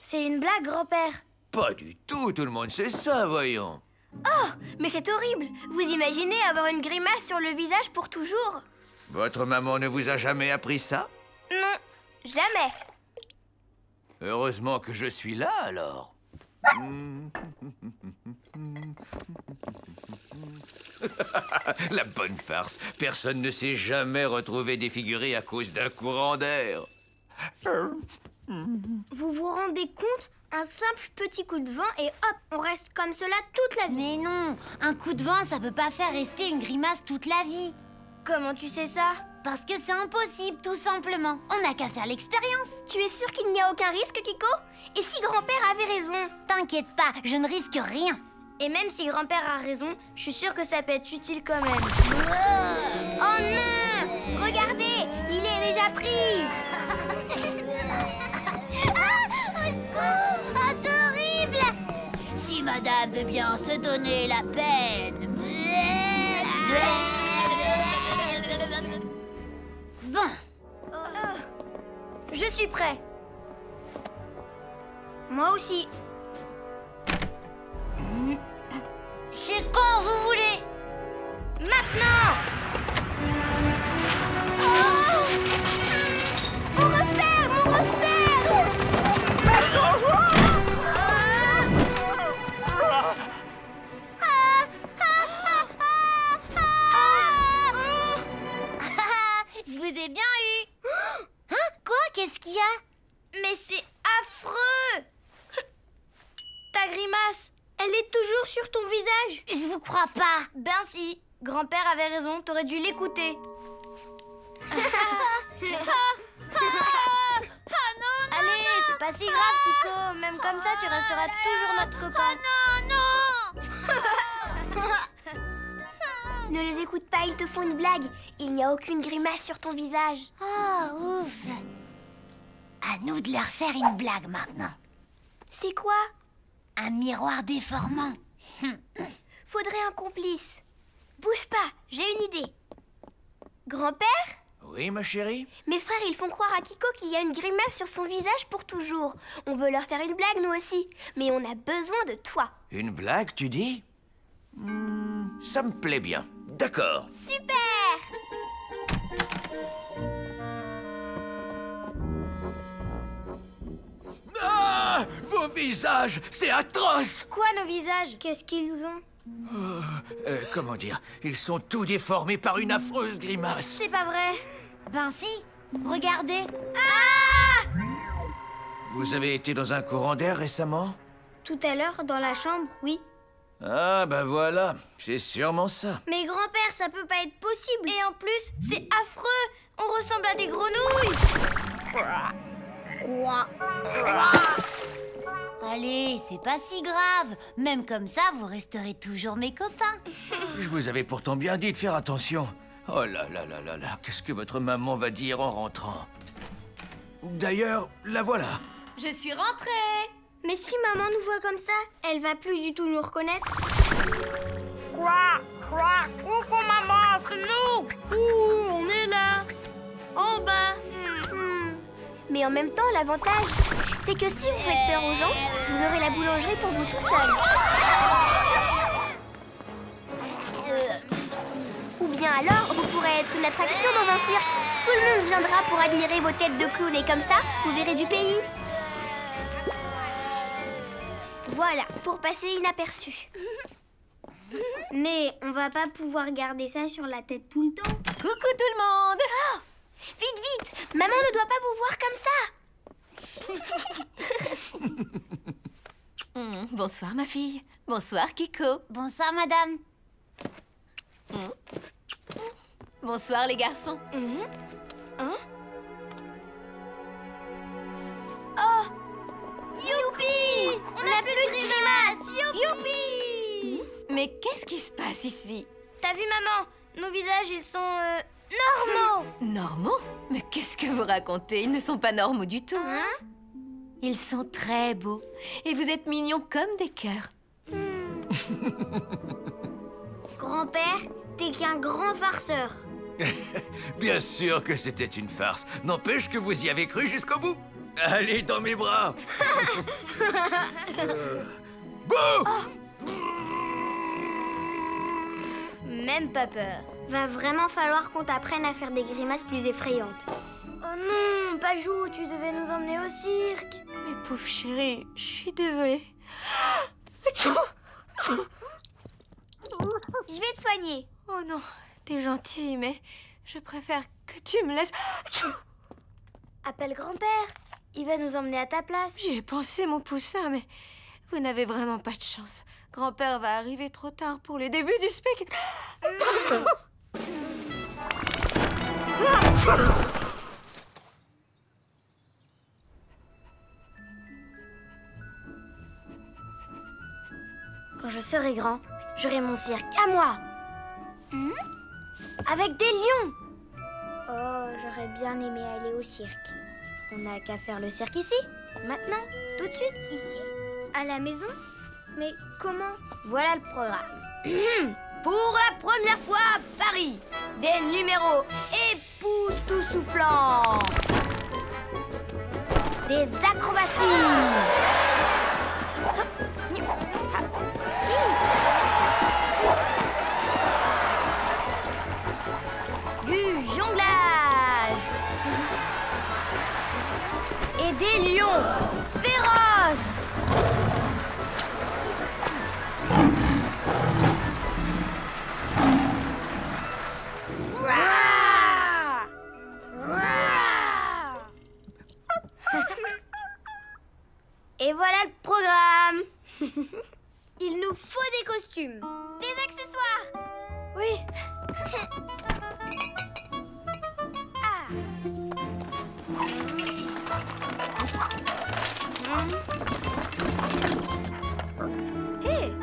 S1: C'est une blague, grand-père.
S6: Pas du tout, tout le monde sait ça, voyons.
S7: Oh, mais c'est horrible. Vous imaginez avoir une grimace sur le visage pour toujours?
S6: Votre maman ne vous a jamais appris ça?
S7: Non, jamais.
S6: Heureusement que je suis là, alors. La bonne farce. Personne ne s'est jamais retrouvé défiguré à cause d'un courant d'air.
S1: Vous vous rendez compte? Un simple petit coup de vent et hop, on reste comme cela toute la vie.
S5: Mais non, un coup de vent, ça peut pas faire rester une grimace toute la vie.
S1: Comment tu sais ça?
S5: Parce que c'est impossible, tout simplement. On n'a qu'à faire l'expérience.
S7: Tu es sûr qu'il n'y a aucun risque, Kiko? Et si grand-père avait raison?
S5: T'inquiète pas, je ne risque rien.
S1: Et même si grand-père a raison, je suis sûre que ça peut être utile quand même. Oh non! Regardez, il est déjà pris.
S5: Au secours! Ah, c'est horrible! Si madame veut bien se donner la peine. Bon.
S1: Je
S5: crois pas.
S7: Ben si, grand-père avait raison, t'aurais dû l'écouter. Allez, c'est pas si grave, Kiko. Même comme ça, tu resteras toujours notre copain. Ne les écoute pas, ils te font une blague. Il n'y a aucune grimace sur ton visage.
S5: Oh, ouf. À nous de leur faire une blague maintenant.
S7: C'est quoi?
S5: Un miroir déformant.
S7: Faudrait un complice. Bouge pas, j'ai une idée. Grand-père?
S6: Oui, ma chérie?
S7: Mes frères, ils font croire à Kiko qu'il y a une grimace sur son visage pour toujours. On veut leur faire une blague, nous aussi. Mais on a besoin de toi.
S6: Une blague, tu dis? Ça me plaît bien. D'accord.
S7: Super!
S6: Ah! Vos visages, c'est atroce!
S7: Quoi, nos visages? Qu'est-ce qu'ils ont?
S6: Comment dire? Ils sont tout déformés par une affreuse grimace.
S7: C'est pas vrai.
S5: Ben si, regardez.
S7: Ah!
S6: Vous avez été dans un courant d'air récemment?
S7: Tout à l'heure, dans la chambre, oui.
S6: Ah, ben voilà, c'est sûrement ça.
S7: Mais grand-père, ça peut pas être possible. Et en plus, c'est affreux. On ressemble à des grenouilles.
S5: Allez, c'est pas si grave. Même comme ça, vous resterez toujours mes copains.
S6: Je vous avais pourtant bien dit de faire attention. Oh là là là là là, qu'est-ce que votre maman va dire en rentrant? D'ailleurs, la voilà.
S3: Je suis rentrée.
S7: Mais si maman nous voit comme ça, elle va plus du tout nous reconnaître.
S8: Quoi? Coucou maman, c'est nous!
S7: Ouh, on est là. En bas. Mais en même temps, l'avantage, c'est que si vous faites peur aux gens, vous aurez la boulangerie pour vous tout seul. Ou bien alors, vous pourrez être une attraction dans un cirque. Tout le monde viendra pour admirer vos têtes de clown et comme ça, vous verrez du pays. Voilà, pour passer inaperçu. Mais on va pas pouvoir garder ça sur la tête tout le temps.
S3: Coucou tout le monde.
S7: Oh, vite, vite! Maman ne doit pas vous voir comme ça.
S3: Bonsoir ma fille. Bonsoir Kiko.
S5: Bonsoir, madame.
S3: Bonsoir les garçons.
S7: Oh! Youpi! On n'a plus de grimace! Youpi!
S3: Mais qu'est-ce qui se passe ici?
S7: T'as vu maman? Nos visages, ils sont normaux.
S3: Normaux? Mais qu'est-ce que vous racontez? Ils ne sont pas normaux du tout.
S7: Hein?
S3: Ils sont très beaux. Et vous êtes mignons comme des cœurs.
S7: Grand-père, t'es qu'un grand farceur.
S6: Bien sûr que c'était une farce. N'empêche que vous y avez cru jusqu'au bout. Allez dans mes bras. Bouh!
S7: Même pas peur. Va vraiment falloir qu'on t'apprenne à faire des grimaces plus effrayantes. Oh non, Pajou, tu devais nous emmener au cirque.
S3: Mais pauvre chérie, je suis désolée.
S7: Je vais te soigner.
S3: Oh non, t'es gentille, mais je préfère que tu me laisses...
S7: Appelle grand-père. Il va nous emmener à ta place.
S3: J'y ai pensé, mon poussin, mais vous n'avez vraiment pas de chance. Grand-père va arriver trop tard pour le début du spectacle.
S7: Quand je serai grand, j'aurai mon cirque à moi. Avec des lions. Oh, j'aurais bien aimé aller au cirque. On n'a qu'à faire le cirque ici, maintenant, tout de suite, ici, à la maison. Mais comment? Voilà le programme. Pour la première fois à Paris, des numéros époustouflants. Des acrobaties. Du jonglage. Et des lions féroces. Et voilà le programme. Il nous faut des costumes, des accessoires. Oui. Hé!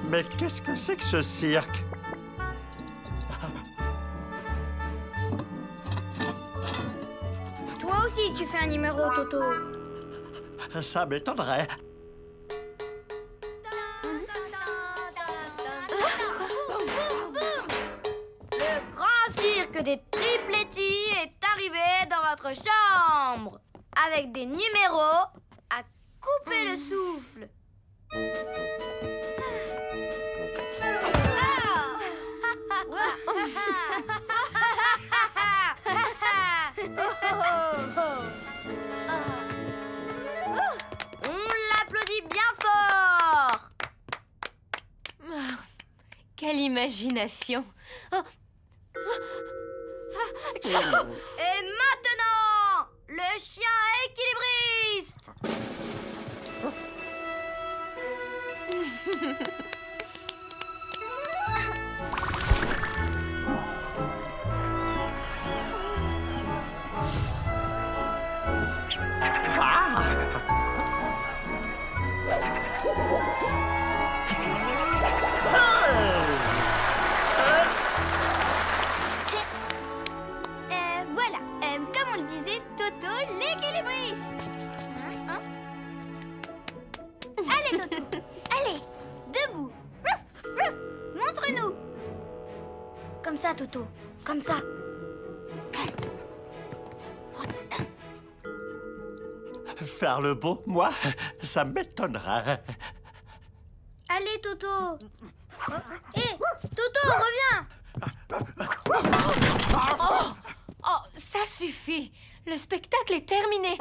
S4: Mais qu'est-ce que c'est que ce cirque?
S7: Toi aussi, tu fais un numéro, Toto.
S4: Ça m'étonnerait.
S7: Le grand cirque des triplettis est arrivé dans votre chambre. Avec des numéros à couper le souffle. On l'applaudit bien fort.
S3: Quelle imagination! Oh.
S7: Et maintenant, le chien équilibriste. Voilà, comme on le disait, Toto l'équilibriste. Allez, Toto, allez, debout. Rouf, rouf. Montre-nous. Comme ça, Toto, comme ça.
S4: Faire le beau, moi, ça m'étonnerait.
S7: Allez, Toto. Hé, Toto, reviens.
S3: Oh, ça suffit! Le spectacle est terminé!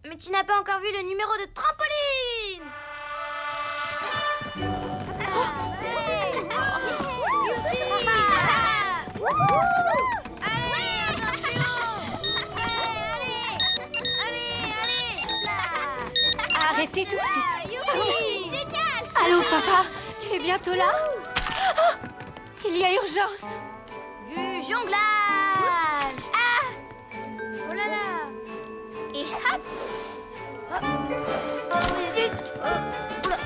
S7: Mais tu n'as pas encore vu le numéro de trampoline.
S3: Arrêtez tout de suite!
S7: Génial.
S3: Allô, papa? Tu es bientôt là? Oh, il y a urgence!
S7: Du jonglage. Ah. Oh là là. Et hop. Hop. Oh zut. Oula.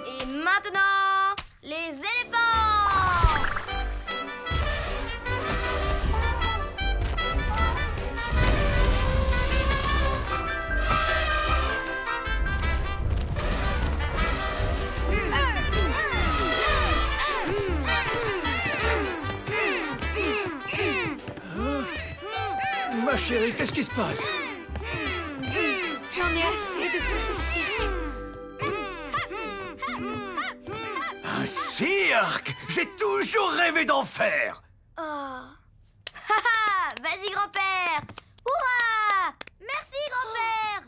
S7: Et maintenant, les éléphants.
S6: Ma chérie, qu'est-ce qui se passe?
S3: J'en ai assez de tout ce cirque!
S6: Un cirque! J'ai toujours rêvé d'en faire!
S7: Oh. Haha. Vas-y, grand-père. Hurrah. Merci, grand-père.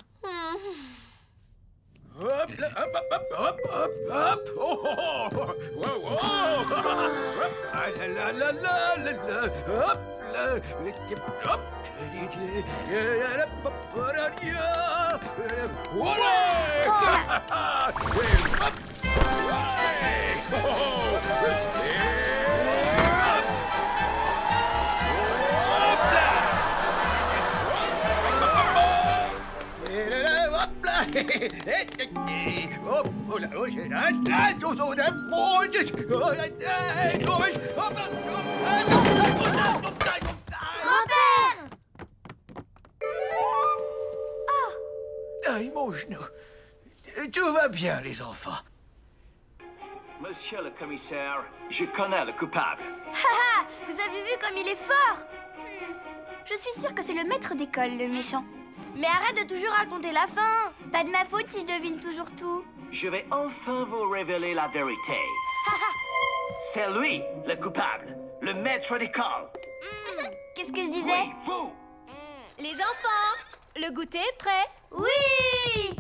S6: Hop, là, hop, hop, hop, hop, hop! Oh, oh, oh, wow, wow. Hop, ah, la, la, la, la, la, la, hop, là, hop. Voilà! Hop! Ouais! Oh, oh là, oh, j'ai
S7: Grand-père.
S6: aïe, mon genou. Tout va bien, les enfants.
S2: Monsieur le commissaire, je connais le coupable.
S7: Haha. Vous avez vu comme il est fort. Je suis sûre que c'est le maître d'école, le méchant. Mais arrête de toujours raconter la fin. Pas de ma faute si je devine toujours tout.
S2: Je vais enfin vous révéler la vérité. C'est lui, le coupable, le maître d'école.
S7: Qu'est-ce que je disais?
S2: Oui, vous.
S3: Les enfants, le goûter est prêt?
S7: Oui.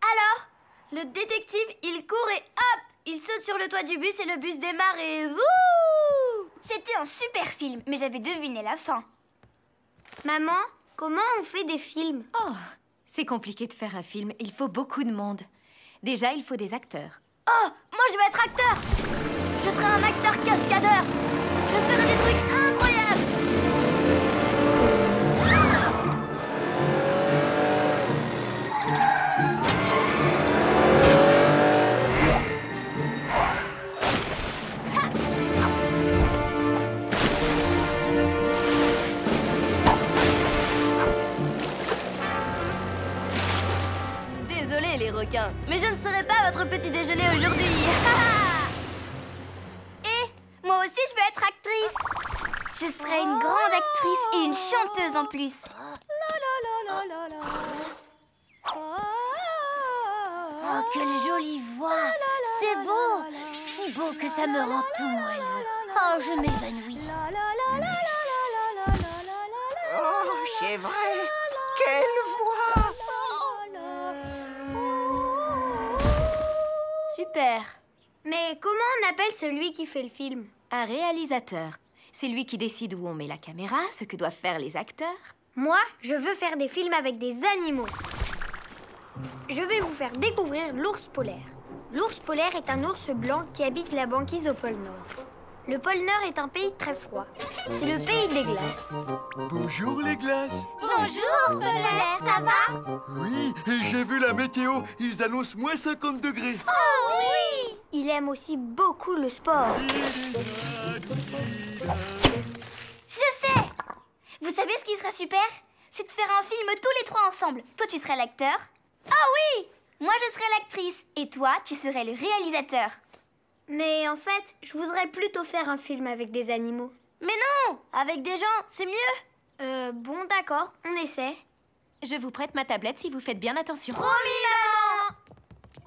S7: Alors, le détective, il court et hop, il saute sur le toit du bus et le bus démarre et wouh! C'était un super film, mais j'avais deviné la fin. Maman, comment on fait des films?
S3: Oh, C'est compliqué de faire un film. Il faut beaucoup de monde. Déjà, il faut des acteurs.
S7: Oh, moi je vais être acteur. Je serai un acteur cascadeur. Je ferai des trucs incroyables. Désolé les requins, mais je ne serai pas votre petit déjeuner aujourd'hui. Et moi aussi je vais être actrice. Je serai une grande actrice et une chanteuse en plus.
S5: Oh, quelle jolie voix! C'est beau! Si beau que ça me rend tout moelleux. Oh, je m'évanouis.
S4: Oh, c'est vrai. Quelle voix!
S7: Super. Mais comment on appelle celui qui fait le film?
S3: Un réalisateur. C'est lui qui décide où on met la caméra, ce que doivent faire les acteurs.
S7: Moi, je veux faire des films avec des animaux. Je vais vous faire découvrir l'ours polaire. L'ours polaire est un ours blanc qui habite la banquise au pôle Nord. Le pôle Nord est un pays très froid. C'est le pays des glaces.
S6: Bonjour les glaces.
S7: Bonjour, ours polaire, ça va?
S6: Oui, et j'ai vu la météo. Ils annoncent moins 50 degrés.
S7: Oh oui! Il aime aussi beaucoup le sport. Je sais! Vous savez ce qui serait super? C'est de faire un film tous les trois ensemble. Toi, tu serais l'acteur. Ah oui! Moi, je serais l'actrice. Et toi, tu serais le réalisateur. Mais en fait, je voudrais plutôt faire un film avec des animaux. Mais non! Avec des gens, c'est mieux. Bon, d'accord, on essaie.
S3: Je vous prête ma tablette si vous faites bien attention.
S7: Promis,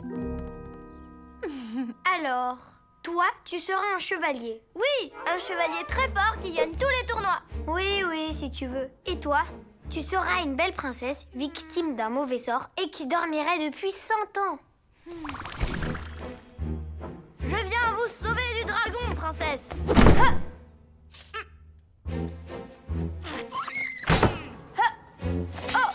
S7: maman! Alors, toi, tu seras un chevalier. Oui, un chevalier très fort qui gagne tous les tournois. Oui, oui, si tu veux. Et toi, tu seras une belle princesse, victime d'un mauvais sort et qui dormirait depuis 100 ans. Je viens vous sauver du dragon, princesse. Ha! Ha! Oh!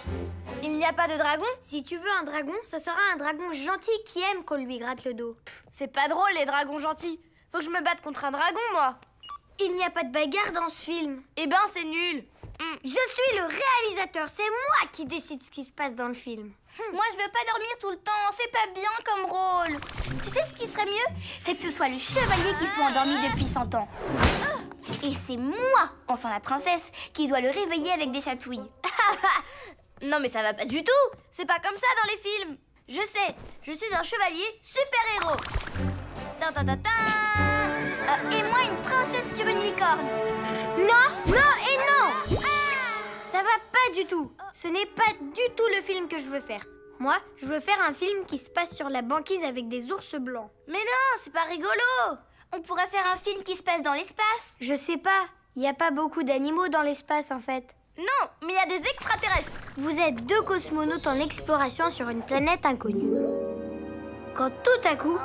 S7: Il n'y a pas de dragon? Si tu veux un dragon, ce sera un dragon gentil qui aime qu'on lui gratte le dos. C'est pas drôle, les dragons gentils. Faut que je me batte contre un dragon, moi. Il n'y a pas de bagarre dans ce film. Eh ben, c'est nul. Je suis le réalisateur, c'est moi qui décide ce qui se passe dans le film. Moi, je veux pas dormir tout le temps, c'est pas bien comme rôle. Tu sais ce qui serait mieux? C'est que ce soit le chevalier qui soit endormi depuis 100 ans. Et c'est moi, enfin la princesse, qui doit le réveiller avec des chatouilles. Non mais ça va pas du tout. C'est pas comme ça dans les films. Je sais, je suis un chevalier super-héros. Et moi une princesse sur une licorne. Non, non et non. Ça va pas du tout. Ce n'est pas du tout le film que je veux faire. Moi, je veux faire un film qui se passe sur la banquise avec des ours blancs. Mais non, c'est pas rigolo. On pourrait faire un film qui se passe dans l'espace. Je sais pas. Il n'y a pas beaucoup d'animaux dans l'espace en fait. Non, mais il y a des extraterrestres. Vous êtes deux cosmonautes en exploration sur une planète inconnue. Quand tout à coup,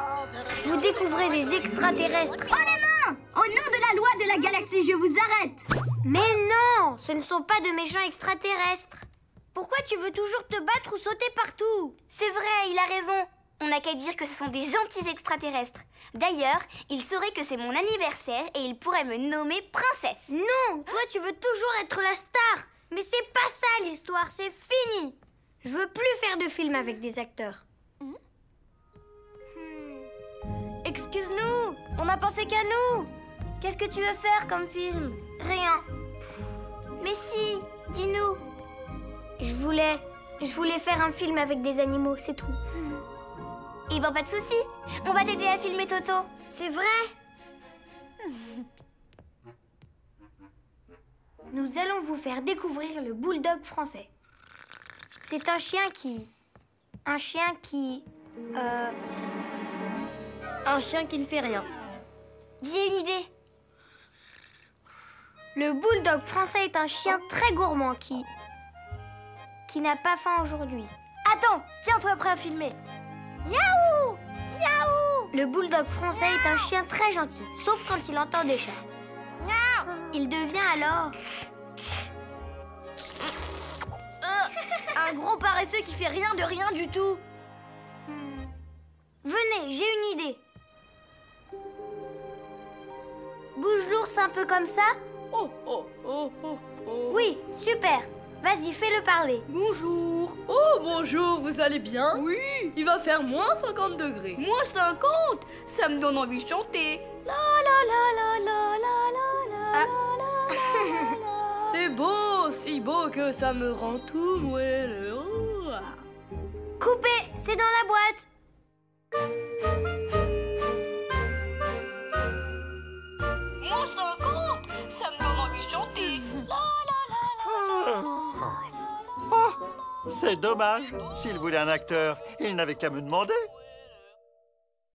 S7: vous découvrez des extraterrestres. Oh les mains! Au nom de la loi de la galaxie, je vous arrête! Mais non! Ce ne sont pas de méchants extraterrestres. Pourquoi tu veux toujours te battre ou sauter partout? C'est vrai, il a raison. On n'a qu'à dire que ce sont des gentils extraterrestres. D'ailleurs, il saurait que c'est mon anniversaire et il pourrait me nommer princesse. Non! Toi, tu veux toujours être la star. Mais c'est pas ça l'histoire, c'est fini. Je veux plus faire de films avec des acteurs. Excuse-nous, on n'a pensé qu'à nous. Qu'est-ce que tu veux faire comme film? Rien. Mais si, dis-nous. Je voulais faire un film avec des animaux, c'est tout. Eh ben pas de souci, on va t'aider à filmer Toto. C'est vrai? Nous allons vous faire découvrir le bulldog français. C'est un chien qui ne fait rien. J'ai une idée. Le bulldog français est un chien très gourmand qui n'a pas faim aujourd'hui. Attends, tiens-toi prêt à filmer. Miaou! Miaou! Le bulldog français est un chien très gentil, sauf quand il entend des chats. Il devient alors...
S5: un gros paresseux qui fait rien de rien du tout.
S7: Venez, j'ai une idée. Bouge l'ours un peu comme ça.
S8: Oh, oh, oh, oh, oh.
S7: Oui, super. Vas-y, fais-le parler.
S9: Bonjour. Oh, bonjour, vous allez bien?
S8: Oui.
S9: Il va faire moins 50 degrés. Moins 50? Ça me donne envie de chanter. La la la la la la la la la. C'est beau, si beau que ça me rend tout moelleux. Oh.
S7: Coupé, c'est dans la boîte.
S9: Moins 50? Ça me donne envie de chanter. La la la la.
S4: Oh, c'est dommage. S'il voulait un acteur, il n'avait qu'à me demander.